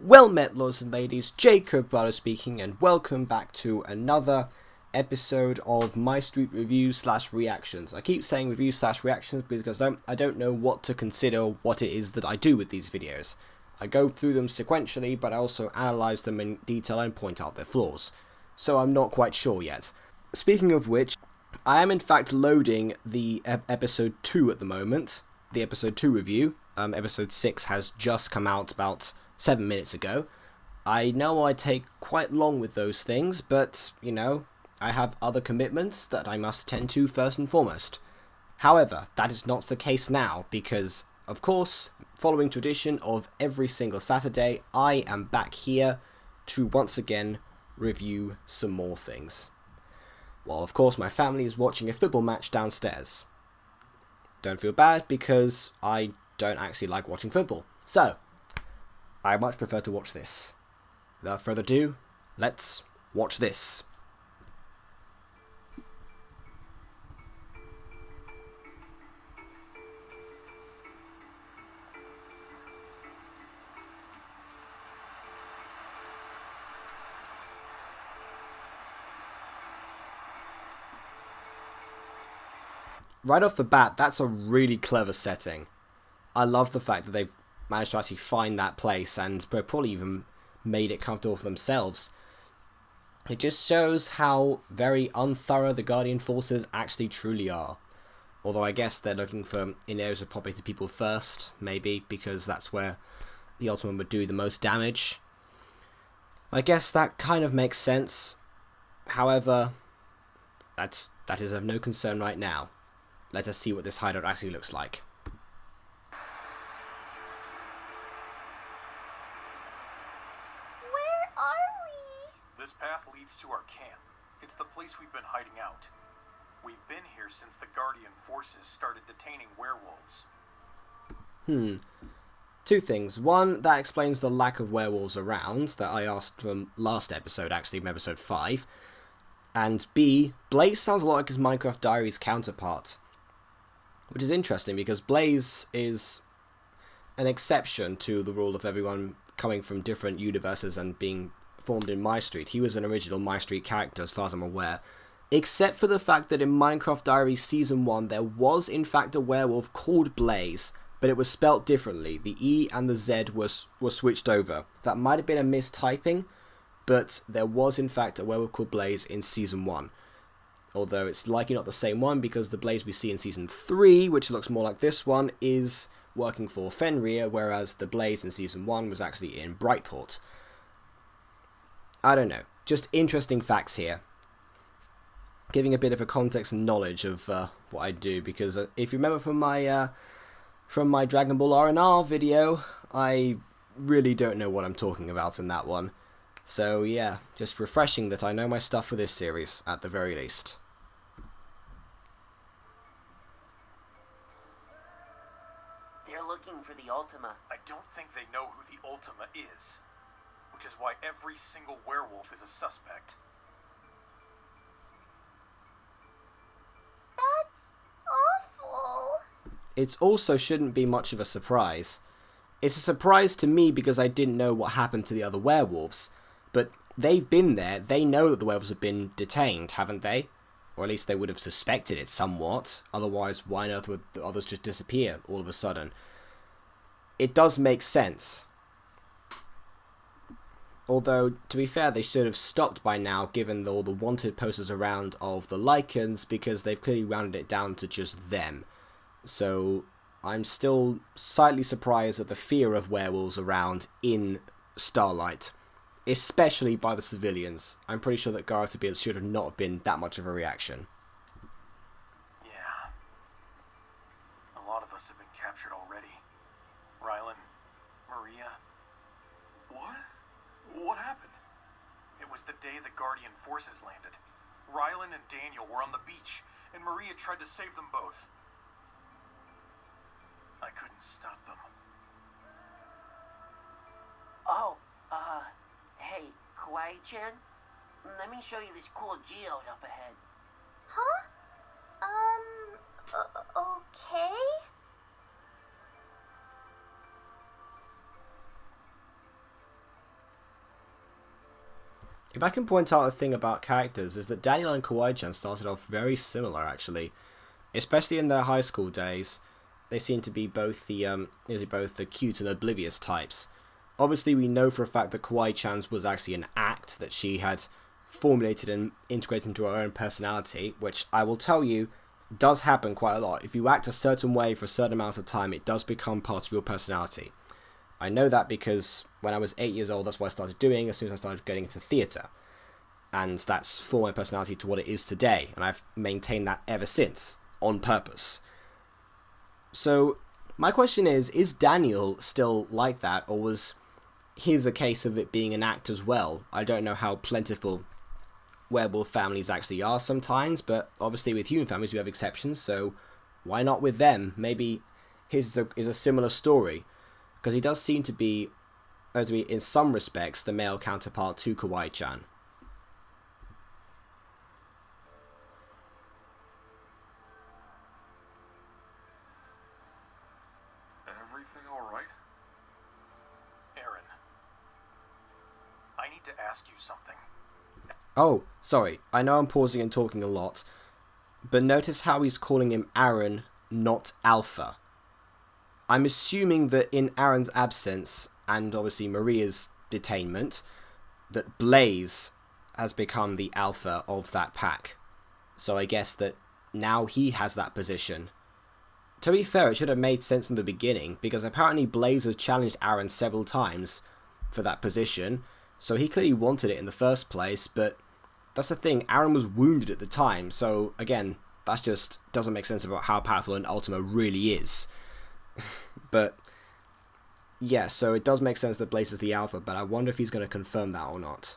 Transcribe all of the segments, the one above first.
Well met, lords and ladies, Jacob Barlow speaking, and welcome back to another episode of MyStreet reviews/reactions. I keep saying reviews/reactions because I don't know what to consider what it is that I do with these videos. I go through them sequentially, but I also analyse them in detail and point out their flaws. So I'm not quite sure yet. Speaking of which, I am in fact loading the episode 2 at the moment, the episode 2 review. Episode 6 has just come out about 7 minutes ago. I know I take quite long with those things, but, you know, I have other commitments that I must attend to first and foremost. However, that is not the case now, because, of course, following tradition of every single Saturday, I am back here to once again review some more things. While, of course, my family is watching a football match downstairs. Don't feel bad, because I don't actually like watching football. So, I much prefer to watch this. Without further ado, let's watch this. Right off the bat, that's a really clever setting. I love the fact that they've managed to actually find that place and probably even made it comfortable for themselves. It just shows how very unthorough the Guardian forces actually truly are. Although I guess they're looking for in areas of populated people first, maybe, because that's where the Ultimate would do the most damage. I guess that kind of makes sense. However, that is of no concern right now. Let us see what this hideout actually looks like. Where are we? This path leads to our camp. It's the place we've been hiding out. We've been here since the Guardian forces started detaining werewolves. Two things. One, that explains the lack of werewolves around that I asked from last episode, actually, from episode 5. And B, Blaze sounds a lot like his Minecraft Diaries counterpart. Which is interesting because Blaze is an exception to the rule of everyone coming from different universes and being formed in MyStreet. He was an original MyStreet character as far as I'm aware. Except for the fact that in Minecraft Diaries Season 1 there was in fact a werewolf called Blaze, but it was spelt differently. The E and the Z were switched over. That might have been a mistyping, but there was in fact a werewolf called Blaze in Season 1. Although it's likely not the same one because the Blaze we see in Season 3, which looks more like this one, is working for Fenrir, whereas the Blaze in Season 1 was actually in Brightport. I don't know. Just interesting facts here. Giving a bit of a context and knowledge of what I do, because if you remember from my Dragon Ball R&R video, I really don't know what I'm talking about in that one. So yeah, just refreshing that I know my stuff for this series, at the very least. They're looking for the Ultima. I don't think they know who the Ultima is, which is why every single werewolf is a suspect. That's awful. It also shouldn't be much of a surprise. It's a surprise to me because I didn't know what happened to the other werewolves. But they've been there, they know that the werewolves have been detained, haven't they? Or at least they would have suspected it somewhat, otherwise why on earth would the others just disappear all of a sudden? It does make sense. Although, to be fair, they should have stopped by now given all the wanted posters around of the Lycans, because they've clearly rounded it down to just them. So, I'm still slightly surprised at the fear of werewolves around in Starlight. Especially by the civilians. I'm pretty sure that Garrus should have not been that much of a reaction. Yeah. A lot of us have been captured already. Rylan, Maria. What? What happened? It was the day the Guardian forces landed. Rylan and Daniel were on the beach, and Maria tried to save them both. I couldn't stop them. Oh, hey, Kawaii-chan? Let me show you this cool geode up ahead. Huh? Okay? If I can point out a thing about characters, is that Daniel and Kawaii-chan started off very similar, actually. Especially in their high school days, they seem to be both the cute and oblivious types. Obviously, we know for a fact that Kawaii-chan's was actually an act that she had formulated and integrated into her own personality, which I will tell you does happen quite a lot. If you act a certain way for a certain amount of time, it does become part of your personality. I know that because when I was 8 years old, that's what I started doing as soon as I started getting into theatre. And that's formed my personality to what it is today, and I've maintained that ever since, on purpose. So, my question is Daniel still like that, or was his a case of it being an act as well? I don't know how plentiful werewolf families actually are sometimes, but obviously with human families we have exceptions, so why not with them? Maybe his is a similar story, because he does seem to be, in some respects, the male counterpart to Kawaii-chan. Everything all right? Aaron, I need to ask you something. Oh, sorry, I know I'm pausing and talking a lot, but notice how he's calling him Aaron, not Alpha. I'm assuming that in Aaron's absence, and obviously Maria's detainment, that Blaze has become the alpha of that pack. So I guess that now he has that position. To be fair, it should have made sense from the beginning, because apparently Blaze has challenged Aaron several times for that position, so he clearly wanted it in the first place, but that's the thing, Aaron was wounded at the time, so again, that just doesn't make sense about how powerful an Ultima really is. But yeah, so it does make sense that Blaze is the alpha, but I wonder if he's going to confirm that or not.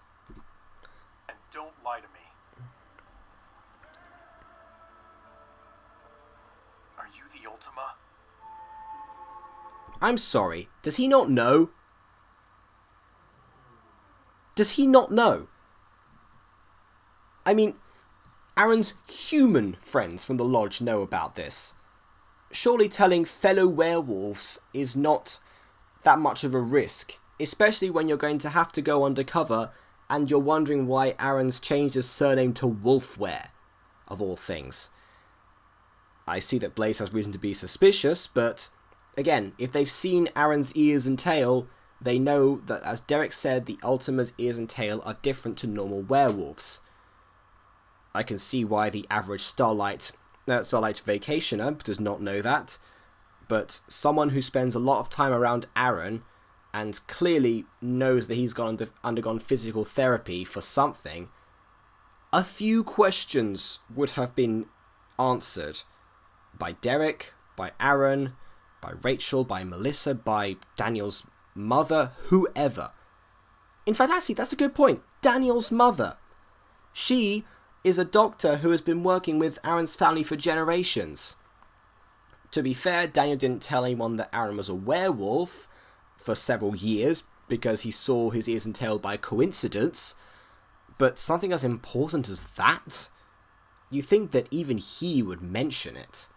And don't lie to me. Are you the Ultima? I'm sorry, does he not know? Does he not know? I mean, Aaron's human friends from the lodge know about this. Surely telling fellow werewolves is not that much of a risk, especially when you're going to have to go undercover and you're wondering why Aaron's changed his surname to Wolfware, of all things. I see that Blaze has reason to be suspicious, but again, if they've seen Aaron's ears and tail, they know that, as Derek said, the Ultima's ears and tail are different to normal werewolves. I can see why the average Starlight vacationer does not know that, but someone who spends a lot of time around Aaron and clearly knows that he's undergone physical therapy for something, a few questions would have been answered by Derek, by Aaron, by Rachel, by Melissa, by Daniel's mother, whoever. In fact, actually, that's a good point. Daniel's mother. She is a doctor who has been working with Aaron's family for generations. To be fair, Daniel didn't tell anyone that Aaron was a werewolf for several years because he saw his ears and tail by coincidence, but something as important as that? You think that even he would mention it.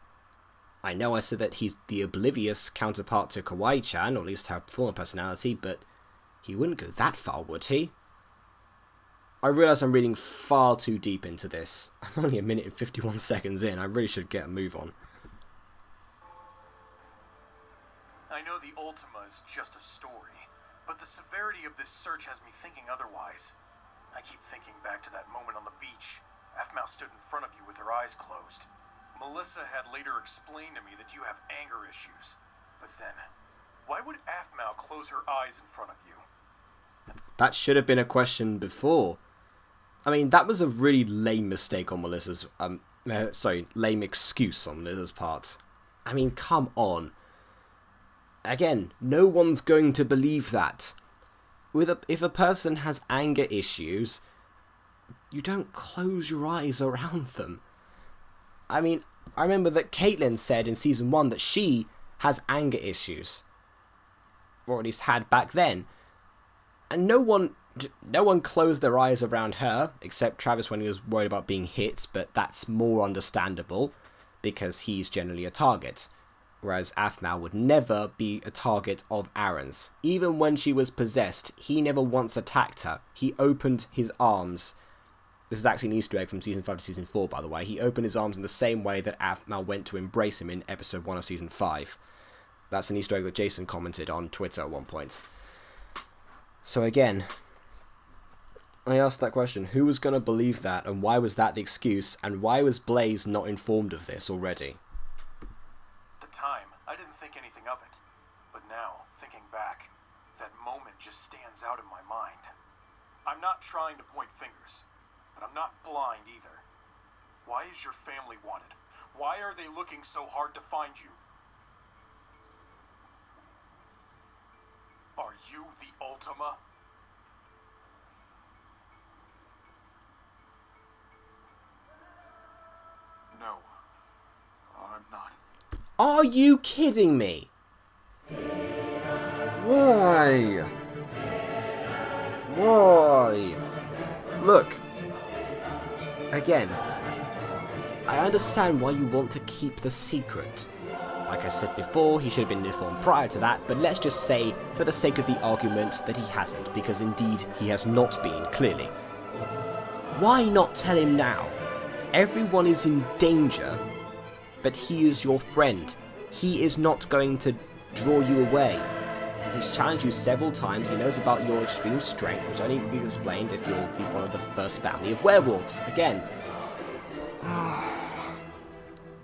I know I said that he's the oblivious counterpart to Kawaii-chan, or at least her former personality, but he wouldn't go that far, would he? I realise I'm reading far too deep into this. I'm only a minute and 51 seconds in. I really should get a move on. I know the Ultima is just a story, but the severity of this search has me thinking otherwise. I keep thinking back to that moment on the beach. Aphmau stood in front of you with her eyes closed. Melissa had later explained to me that you have anger issues. But then, why would Aphmau close her eyes in front of you? That should have been a question before. I mean, that was a really lame mistake on Melissa's... lame excuse on Melissa's part. I mean, come on. Again, no one's going to believe that. If a person has anger issues, you don't close your eyes around them. I mean, I remember that Caitlyn said in Season 1 that she has anger issues. Or at least had back then. And no one closed their eyes around her, except Travis when he was worried about being hit, but that's more understandable, because he's generally a target. whereas Aphmau would never be a target of Aaron's. Even when she was possessed, he never once attacked her. He opened his arms. This is actually an Easter egg from Season 5 to Season 4, by the way. He opened his arms in the same way that Aphmau went to embrace him in Episode 1 of Season 5. That's an Easter egg that Jason commented on Twitter at one point. So again, I asked that question, who was going to believe that, and why was that the excuse, and why was Blaze not informed of this already? At the time, I didn't think anything of it. But now, thinking back, that moment just stands out in my mind. I'm not trying to point fingers, but I'm not blind either. Why is your family wanted? Why are they looking so hard to find you? Are you the Ultima? No, I'm not. Are you kidding me? Why? Why? Look. Again, I understand why you want to keep the secret. Like I said before, he should have been informed prior to that, but let's just say, for the sake of the argument, that he hasn't, because indeed he has not been, clearly. Why not tell him now? Everyone is in danger, but he is your friend. He is not going to draw you away. He's challenged you several times. He knows about your extreme strength, which only be explained if you're one of the first family of werewolves. Again.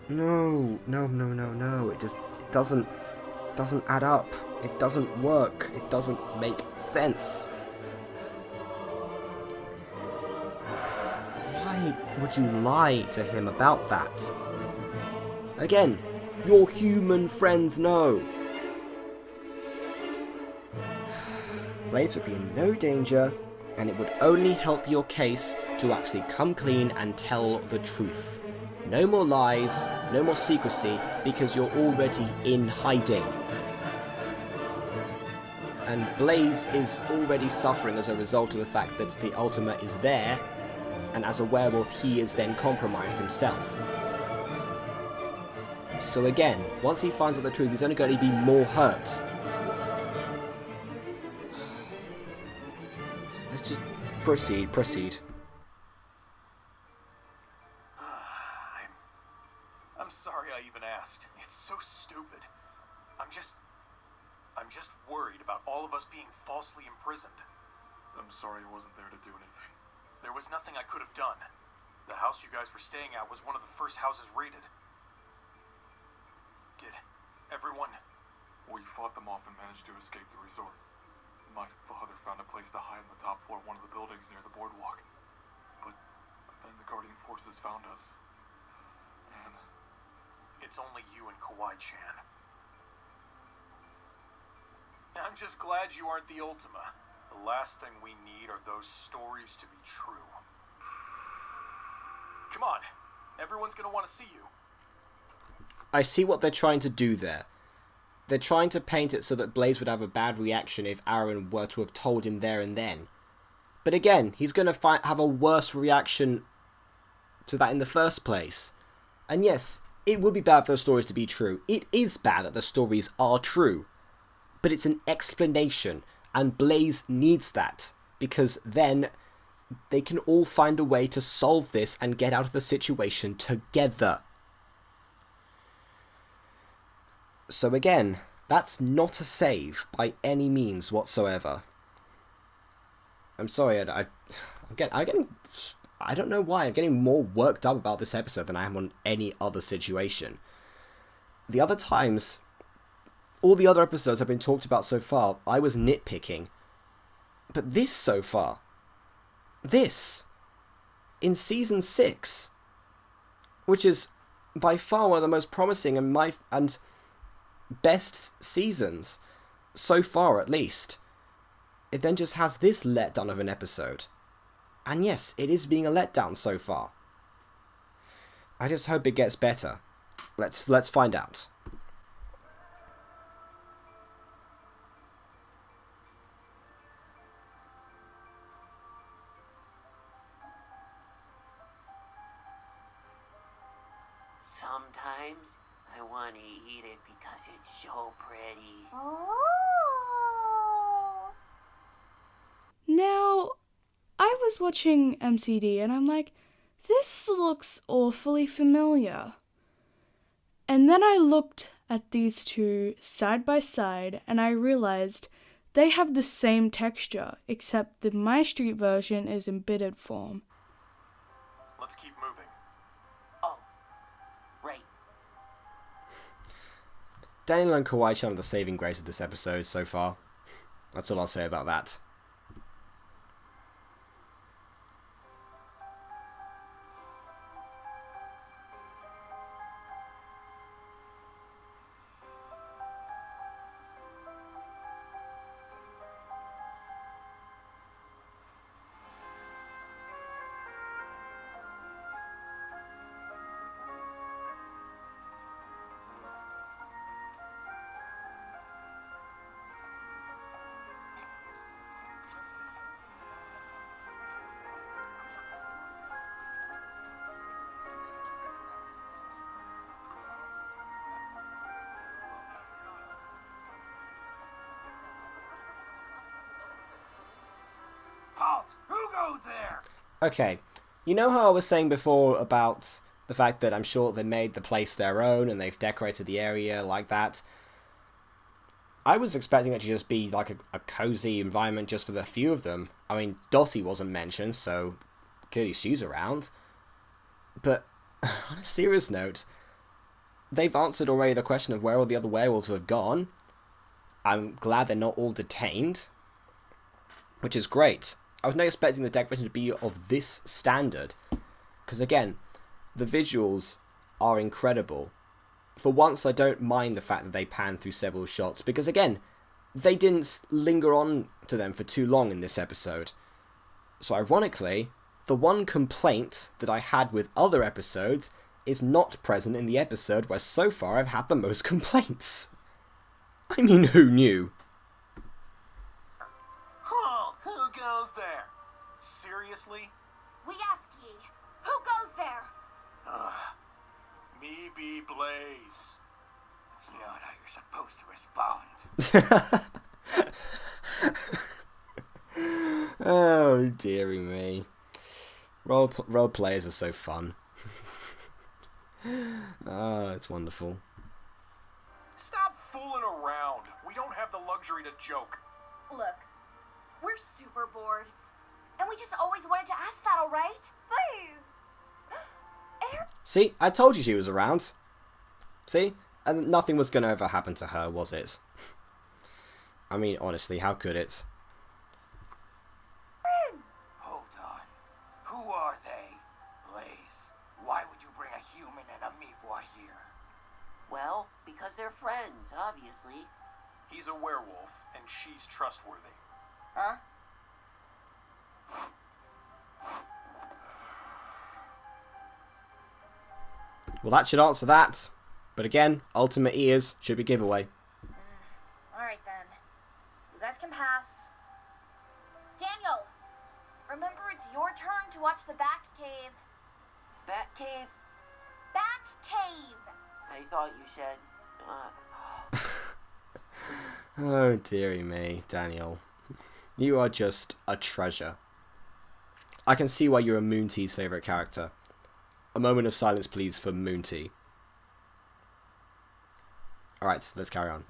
No. It doesn't add up. It doesn't work. It doesn't make sense. Why would you lie to him about that? Again, your human friends know. Blaze would be in no danger, and it would only help your case to actually come clean and tell the truth. No more lies, no more secrecy, because you're already in hiding. And Blaze is already suffering as a result of the fact that the Ultima is there, and as a werewolf he is then compromised himself. So again, once he finds out the truth, he's only going to be more hurt. Let's just proceed. I'm sorry I even asked. It's so stupid. I'm just worried about all of us being falsely imprisoned. I'm sorry I wasn't there to do anything. There was nothing I could have done. The house you guys were staying at was one of the first houses raided. Did everyone... We fought them off and managed to escape the resort. My father found a place to hide on the top floor of one of the buildings near the boardwalk. But then the Guardian forces found us. And... It's only you and Kawaii-chan. I'm just glad you aren't the Ultima. The last thing we need are those stories to be true. Come on. Everyone's gonna want to see you. I see what they're trying to do there. They're trying to paint it so that Blaze would have a bad reaction if Aaron were to have told him there and then. But again, he's going to have a worse reaction to that in the first place. And yes, it would be bad for the stories to be true. It is bad that the stories are true. But it's an explanation, and Blaze needs that, because then they can all find a way to solve this and get out of the situation together. So again, that's not a save by any means whatsoever. I'm sorry, I don't know why, I'm getting more worked up about this episode than I am on any other situation. The other times, all the other episodes have been talked about so far, I was nitpicking. But this so far, in Season 6, which is by far one of the most promising and best seasons, so far at least, it then just has this letdown of an episode. And yes, it is being a letdown so far. I just hope it gets better. Let's find out. Sometimes I want to eat it because it's so pretty. Oh. Now, I was watching MCD and I'm like, this looks awfully familiar. And then I looked at these two side by side and I realized they have the same texture, except the MyStreet version is in bitted form. Let's keep moving. Oh, right. Daniel and Kawaii-chan are the saving grace of this episode so far. That's all I'll say about that. Halt! Who goes there? Okay, you know how I was saying before about the fact that I'm sure they made the place their own and they've decorated the area like that? I was expecting it to just be like a cozy environment just for the few of them. I mean, Dottie wasn't mentioned, so clearly she's around. But on a serious note, they've answered already the question of where all the other werewolves have gone. I'm glad they're not all detained, which is great. I was not expecting the decoration to be of this standard, because again, the visuals are incredible. For once, I don't mind the fact that they pan through several shots, because again, they didn't linger on to them for too long in this episode. So ironically, the one complaint that I had with other episodes is not present in the episode where so far I've had the most complaints. I mean, who knew? Huh, who goes there? Seriously? We ask ye, who goes there? Me be Blaze. It's not how you're supposed to respond. Oh, dearie me. Role players are so fun. Oh, it's wonderful. Stop fooling around. We don't have the luxury to joke. Look, we're super bored. And we just always wanted to ask that, alright? Please. See, I told you she was around. See? And nothing was going to ever happen to her, was it? I mean, honestly, how could it? Hold on. Who are they? Blaze, why would you bring a human and a Mifwa here? Well, because they're friends, obviously. He's a werewolf, and she's trustworthy. Huh? Well, that should answer that. But again, ultimate ears should be giveaway. Alright then. You guys can pass. Daniel, remember it's your turn to watch the back cave. Bat cave? Back cave! I thought you said, Oh, dearie me, Daniel. You are just a treasure. I can see why you're a Moontea's favourite character. A moment of silence, please, for Moontea. Alright, let's carry on.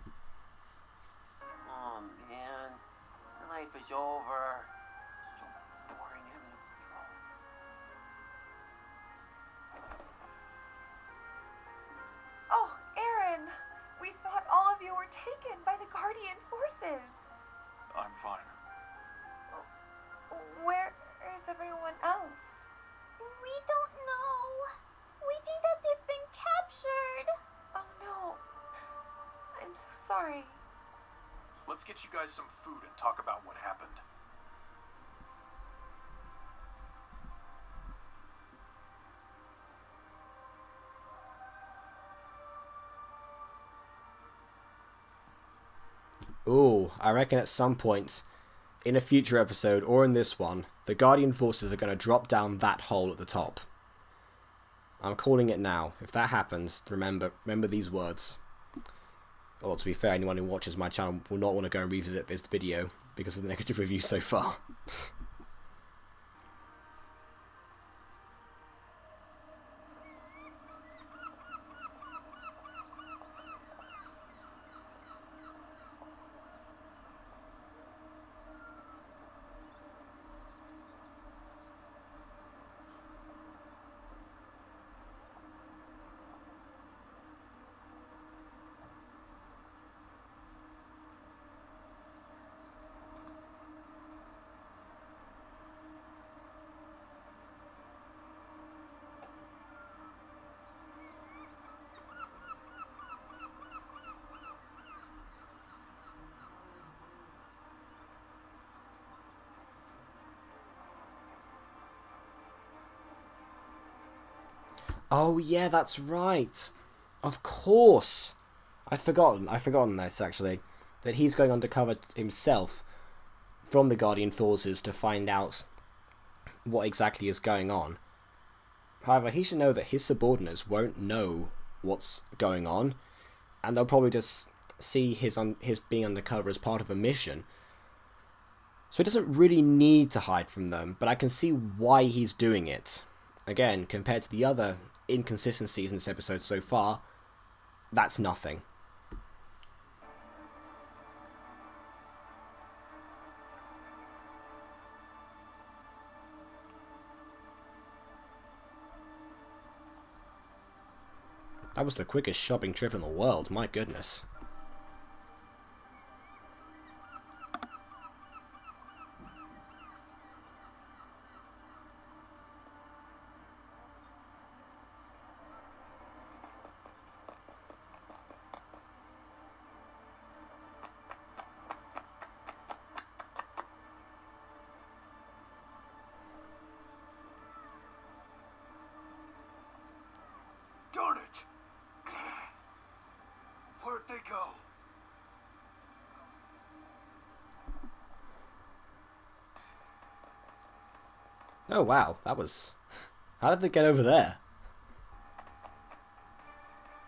oh man, my life is over. So boring having a patrol. Oh, Aaron! We thought all of you were taken by the Guardian forces. I'm fine. Where is everyone else? We don't know. We think that they've been captured. Oh no. I'm so sorry. Let's get you guys some food and talk about what happened. Ooh, I reckon at some point, in a future episode, or in this one, the Guardian forces are going to drop down that hole at the top. I'm calling it now. If that happens, remember these words. Or to be fair, anyone who watches my channel will not want to go and revisit this video because of the negative reviews so far. Oh yeah, that's right. Of course. I'd forgotten this actually. That he's going undercover himself from the Guardian forces to find out what exactly is going on. However, he should know that his subordinates won't know what's going on, and they'll probably just see his being undercover as part of the mission. So he doesn't really need to hide from them, but I can see why he's doing it. Again, compared to the other inconsistencies in this episode so far, that's nothing. That was the quickest shopping trip in the world, my goodness. Darn it! Where'd they go? Oh wow, that was... How did they get over there?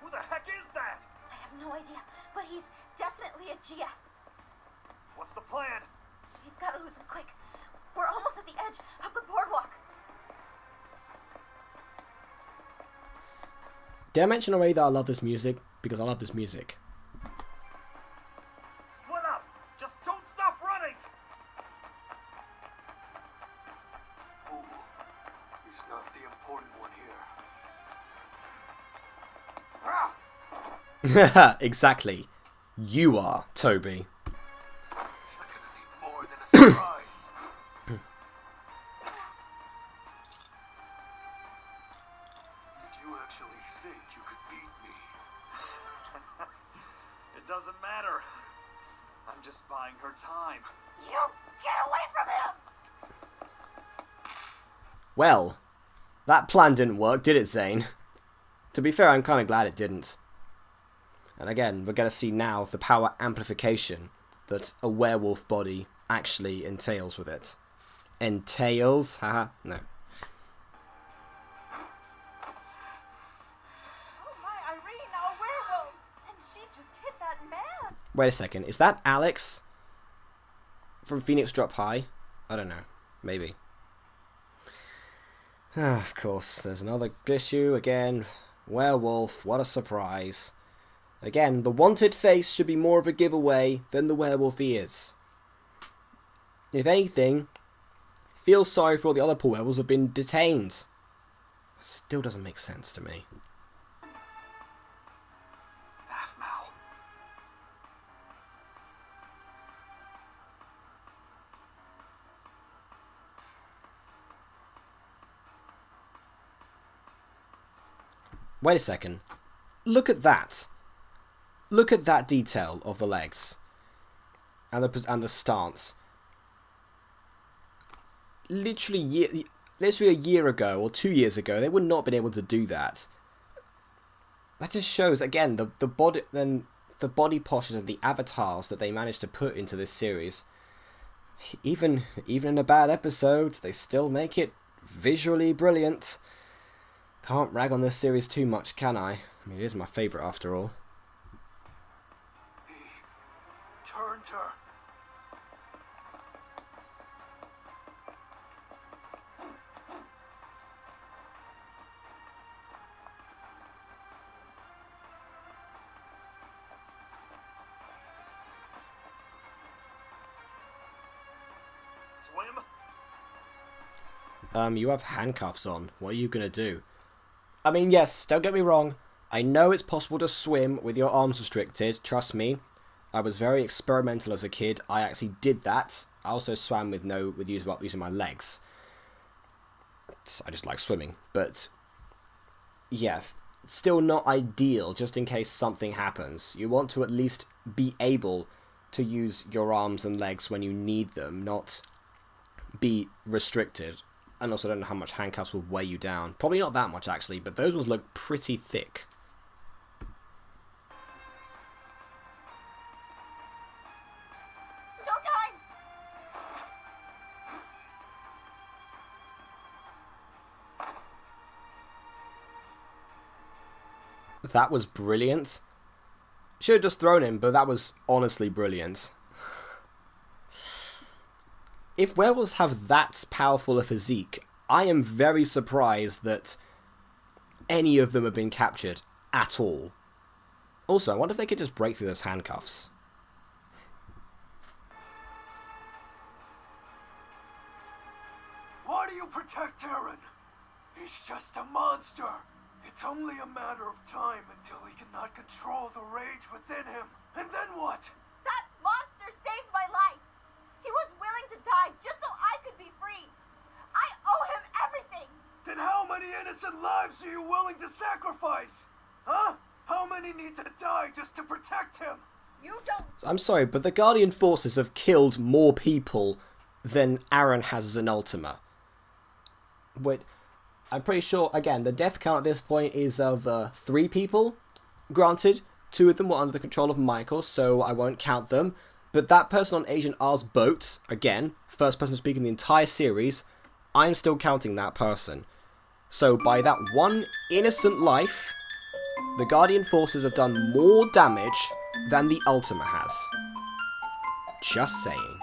Who the heck is that? I have no idea, but he's definitely a GF. What's the plan? We've got to lose him quick. We're almost at the edge of the boardwalk. Did I mention already that I love this music? Because I love this music. Split up! Just don't stop running! Ooh, he's not the important one here. Ah! Exactly. You are, Toby. You're gonna need more than a surprise. Did you actually think you could beat me? It doesn't matter. I'm just buying her time. You get away from him! Well, that plan didn't work, did it, Zane? To be fair, I'm kind of glad it didn't. And again, we're going to see now the power amplification that a werewolf body actually entails with it. Entails? Haha, no. Oh my, Irene, a werewolf! And she just hit that man! Wait a second, is that Alex from Phoenix Drop High? I don't know, maybe. Of course, there's another issue again. Werewolf, what a surprise. Again, the wanted face should be more of a giveaway than the werewolf he is. If anything, feel sorry for all the other poor werewolves who have been detained. Still doesn't make sense to me. Athmal. Wait a second. Look at that. Look at that detail of the legs. And the stance. Literally a year ago or 2 years ago, they would not have been able to do that. That just shows again the body postures of the avatars that they managed to put into this series. Even in a bad episode, they still make it visually brilliant. Can't rag on this series too much, can I? I mean, it is my favourite after all. He turned her. Swim? You have handcuffs on. What are you gonna do? I mean, yes, don't get me wrong. I know it's possible to swim with your arms restricted. Trust me. I was very experimental as a kid. I actually did that. I also swam with using my legs. I just like swimming. But yeah, still not ideal just in case something happens. You want to at least be able to use your arms and legs when you need them, not be restricted. And also, I don't know how much handcuffs will weigh you down. Probably not that much, actually, but those ones look pretty thick. No time! That was brilliant. Should have just thrown him, but that was honestly brilliant. If werewolves have that powerful a physique, I am very surprised that any of them have been captured at all. Also, I wonder if they could just break through those handcuffs. Why do you protect Aaron? He's just a monster. It's only a matter of time until he cannot control the rage within him. And then what? That monster saved my life! He was willing to die just so I could be free! I owe him everything! Then how many innocent lives are you willing to sacrifice? Huh? How many need to die just to protect him? You don't... I'm sorry, but the Guardian Forces have killed more people than Aaron has as an Ultima. Wait, I'm pretty sure, again, the death count at this point is of 3 people. Granted, 2 of them were under the control of Michael, so I won't count them. But that person on Agent R's boat, again, first person to speak in the entire series, I'm still counting that person. So by that one innocent life, the Guardian Forces have done more damage than the Ultima has. Just saying.